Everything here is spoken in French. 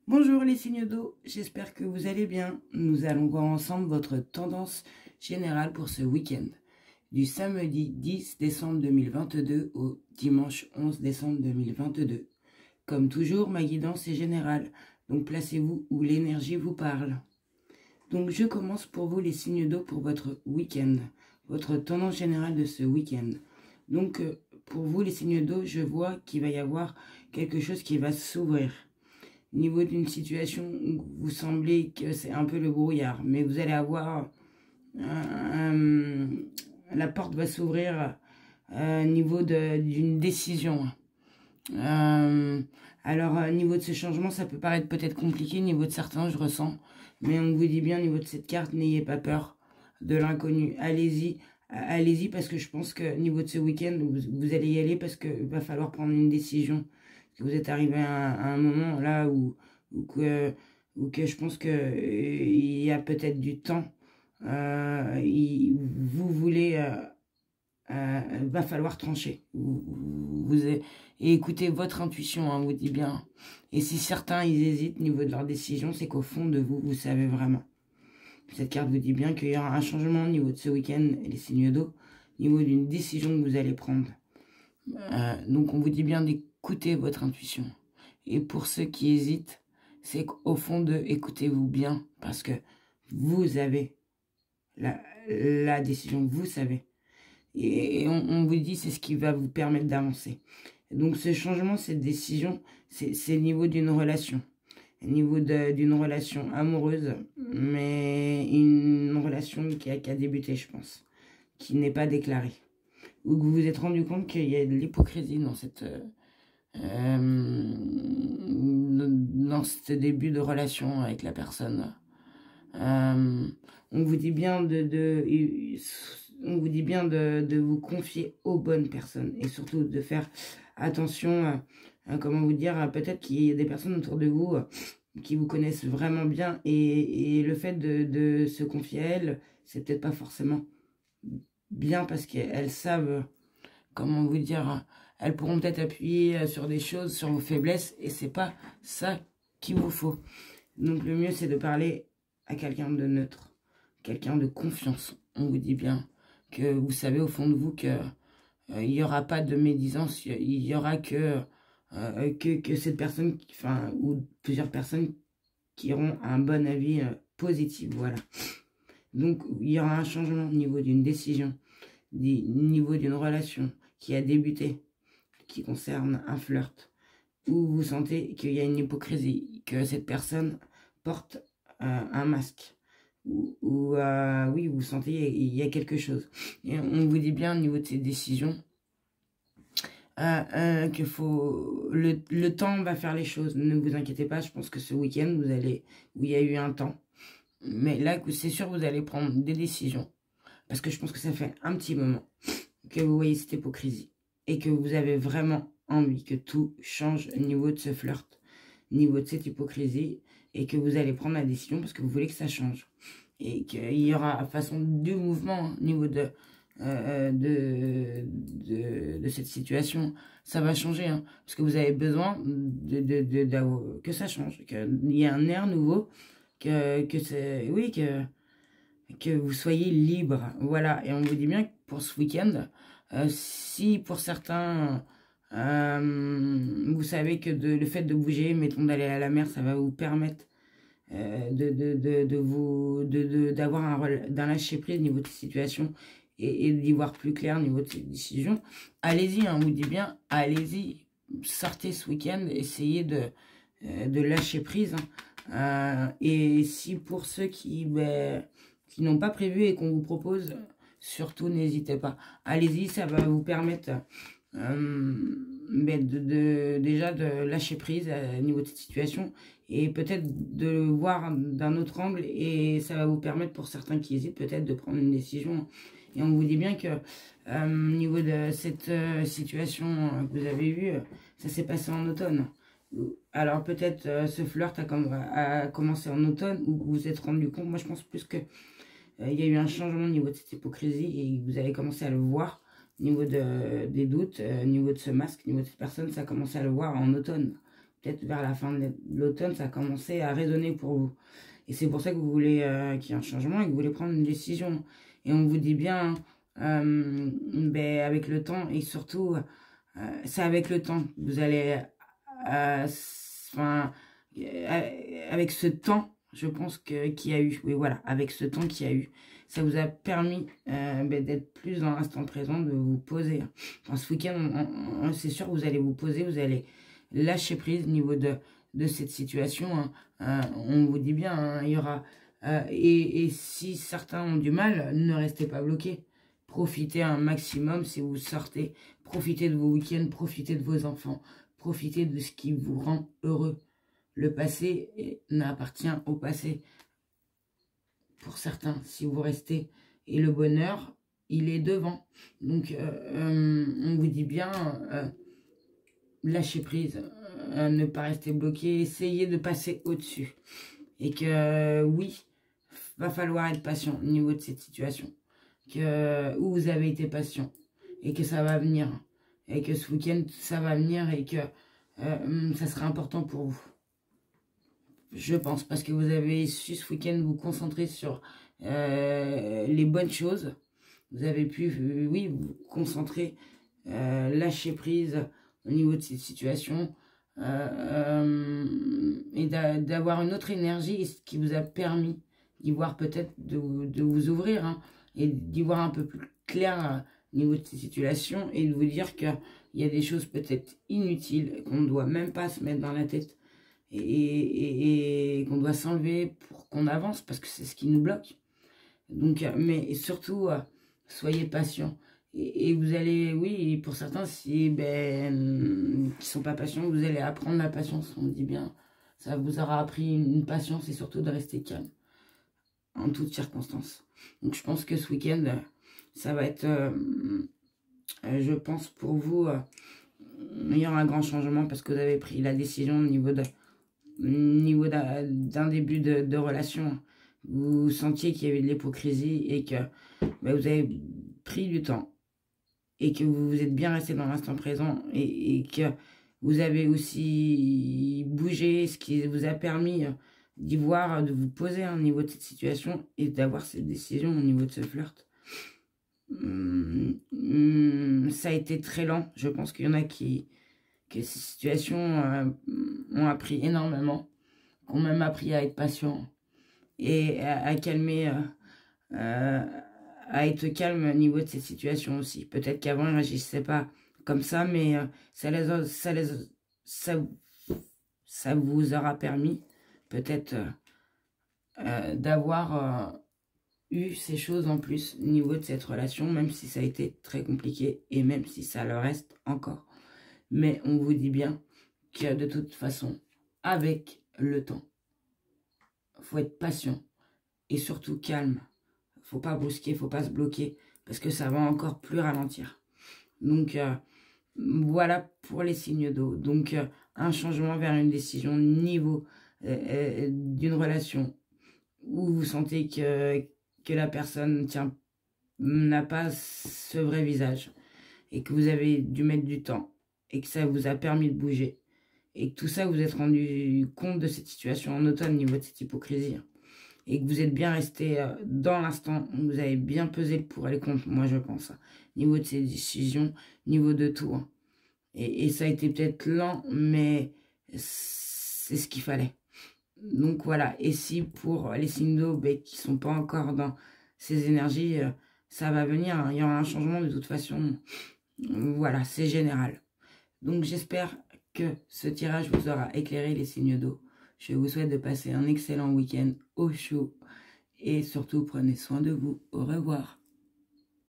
Bonjour les signes d'eau, j'espère que vous allez bien. Nous allons voir ensemble votre tendance générale pour ce week-end, du samedi 10 décembre 2022 au dimanche 11 décembre 2022. Comme toujours, ma guidance est générale, donc placez-vous où l'énergie vous parle. Donc je commence pour vous les signes d'eau pour votre week-end, votre tendance générale de ce week-end. Donc pour vous les signes d'eau, je vois qu'il va y avoir quelque chose qui va s'ouvrir. Niveau d'une situation où vous semblez que c'est un peu le brouillard, mais vous allez avoir la porte va s'ouvrir au niveau d'une décision. Alors, niveau de ce changement, ça peut paraître peut-être compliqué, niveau de certains, je ressens, mais on vous dit bien, niveau de cette carte, n'ayez pas peur de l'inconnu. Allez-y, allez-y, parce que je pense que niveau de ce week-end, vous allez y aller parce qu'il va falloir prendre une décision. Vous êtes arrivé à un moment là où que je pense que il y a peut-être du temps. Vous voulez, va falloir trancher. Et écoutez votre intuition, hein, vous dit bien. Et si certains ils hésitent au niveau de leur décision, c'est qu'au fond de vous, vous savez vraiment. Cette carte vous dit bien qu'il y aura un changement au niveau de ce week-end et les signes d'eau, au niveau d'une décision que vous allez prendre. Donc on vous dit bien d'écouter votre intuition. Et pour ceux qui hésitent, c'est qu'au fond de écoutez-vous bien, parce que vous avez la décision, vous savez. Et on vous dit c'est ce qui va vous permettre d'avancer. Donc ce changement, cette décision, c'est au niveau d'une relation. Au niveau d'une relation amoureuse, mais une relation qui a débuté, je pense, qui n'est pas déclarée. Ou que vous vous êtes rendu compte qu'il y a de l'hypocrisie dans dans ce début de relation avec la personne. On vous dit bien on vous dit bien de vous confier aux bonnes personnes et surtout de faire attention comment vous dire, peut-être qu'il y a des personnes autour de vous qui vous connaissent vraiment bien et le fait de se confier à elles, c'est peut-être pas forcément bien parce qu'elles savent, comment vous dire, elles pourront peut-être appuyer sur des choses, sur vos faiblesses, et c'est pas ça qu'il vous faut. Donc le mieux c'est de parler à quelqu'un de neutre, quelqu'un de confiance. On vous dit bien que vous savez au fond de vous que il n'y aura pas de médisance, il y aura que cette personne, enfin, ou plusieurs personnes qui auront un bon avis positif, voilà. Donc il y aura un changement au niveau d'une décision, au niveau d'une relation qui a débuté, qui concerne un flirt, où vous sentez qu'il y a une hypocrisie, que cette personne porte un masque, ou oui, vous sentez il y a quelque chose. Et on vous dit bien au niveau de ces décisions que le temps va faire les choses. Ne vous inquiétez pas, je pense que ce week-end, où il y a eu un temps. Mais là, c'est sûr, vous allez prendre des décisions. Parce que je pense que ça fait un petit moment que vous voyez cette hypocrisie. Et que vous avez vraiment envie que tout change au niveau de ce flirt, au niveau de cette hypocrisie. Et que vous allez prendre la décision parce que vous voulez que ça change. Et qu'il y aura façon du mouvement au niveau de cette situation. Ça va changer, hein, parce que vous avez besoin que ça change. Qu'il y ait un air nouveau. Oui, que vous soyez libre. Voilà, et on vous dit bien que pour ce week-end, si pour certains, vous savez que le fait de bouger, mettons d'aller à la mer, ça va vous permettre d'avoir d'un lâcher prise au niveau de cette situation et d'y voir plus clair au niveau de ces décisions. Allez-y, hein, on vous dit bien, allez-y, sortez ce week-end, essayez de lâcher prise, hein. Et si pour ceux qui n'ont pas prévu et qu'on vous propose, surtout n'hésitez pas. Allez-y, ça va vous permettre déjà de lâcher prise au niveau de cette situation et peut-être de le voir d'un autre angle, et ça va vous permettre pour certains qui hésitent peut-être de prendre une décision. Et on vous dit bien que au niveau de cette situation que vous avez eue, ça s'est passé en automne. Alors peut-être ce flirt a commencé en automne, où vous vous êtes rendu compte. Moi je pense plus que il y a eu un changement au niveau de cette hypocrisie et vous avez commencé à le voir au niveau des doutes, au niveau de ce masque, au niveau de cette personne, ça a commencé à le voir en automne. peut-être vers la fin de l'automne, ça a commencé à résonner pour vous. Et c'est pour ça que vous voulez qu'il y ait un changement et que vous voulez prendre une décision. Et on vous dit bien, ben, avec le temps, et surtout, c'est avec le temps. Vous allez, enfin, avec ce temps, je pense qu'il y a eu, oui voilà, avec ce temps qu'il y a eu, ça vous a permis ben, d'être plus dans l'instant présent, de vous poser. Enfin, ce week-end, c'est sûr que vous allez vous poser, vous allez lâcher prise au niveau de cette situation. On vous dit bien, hein, il y aura... et si certains ont du mal, ne restez pas bloqués. Profitez un maximum si vous sortez. Profitez de vos week-ends, profitez de vos enfants. Profitez de ce qui vous rend heureux. Le passé n'appartient au passé. Pour certains, si vous restez. Et le bonheur, il est devant. Donc, on vous dit bien, lâchez prise. Ne pas rester bloqué. Essayez de passer au-dessus. Et que, oui, va falloir être patient au niveau de cette situation. Où vous avez été patient. Et que ça va venir. Et que ce week-end, ça va venir. Et que ça sera important pour vous. Je pense, parce que vous avez su ce week-end vous concentrer sur les bonnes choses. Vous avez pu, oui, vous concentrer, lâcher prise au niveau de cette situation. Et d'avoir une autre énergie qui vous a permis d'y voir peut-être, de vous ouvrir, hein, et d'y voir un peu plus clair au niveau de cette situation et de vous dire qu'il y a des choses peut-être inutiles qu'on ne doit même pas se mettre dans la tête. Et qu'on doit s'enlever pour qu'on avance, parce que c'est ce qui nous bloque. Donc, mais surtout, soyez patients. Et vous allez, oui, pour certains, si ben, qui sont pas patients, vous allez apprendre la patience. On dit bien, ça vous aura appris une patience et surtout de rester calme en toutes circonstances. Donc, je pense que ce week-end, ça va être, je pense pour vous, il y aura un grand changement parce que vous avez pris la décision au niveau d'un début de relation. Vous sentiez qu'il y avait de l'hypocrisie et que ben, vous avez pris du temps et que vous vous êtes bien resté dans l'instant présent et que vous avez aussi bougé, ce qui vous a permis d'y voir, de vous poser au niveau de cette situation et d'avoir cette décision au niveau de ce flirt. Ça a été très lent. Je pense qu'il y en a que ces situations ont appris énormément, ont même appris à être patient et à calmer, à être calme au niveau de ces situations aussi. Peut-être qu'avant, ils ne réagissaient pas comme ça, mais ça vous aura permis peut-être d'avoir eu ces choses en plus au niveau de cette relation, même si ça a été très compliqué et même si ça le reste encore. Mais on vous dit bien que de toute façon, avec le temps, il faut être patient et surtout calme. Il ne faut pas brusquer, il ne faut pas se bloquer parce que ça va encore plus ralentir. Donc, voilà pour les signes d'eau. Donc, un changement vers une décision au niveau d'une relation où vous sentez que la personne n'a pas ce vrai visage et que vous avez dû mettre du temps et que ça vous a permis de bouger et que tout ça vous êtes rendu compte de cette situation en automne au niveau de cette hypocrisie et que vous êtes bien resté dans l'instant, vous avez bien pesé le pour et le contre, moi je pense, niveau de ces décisions, niveau de tout, hein. Et ça a été peut-être lent, mais c'est ce qu'il fallait. Donc voilà, et si pour les signes d'eau qui ne sont pas encore dans ces énergies, ça va venir, hein. Il y aura un changement de toute façon. Voilà, c'est général. Donc j'espère que ce tirage vous aura éclairé les signes d'eau. Je vous souhaite de passer un excellent week-end au chaud. Et surtout, prenez soin de vous. Au revoir.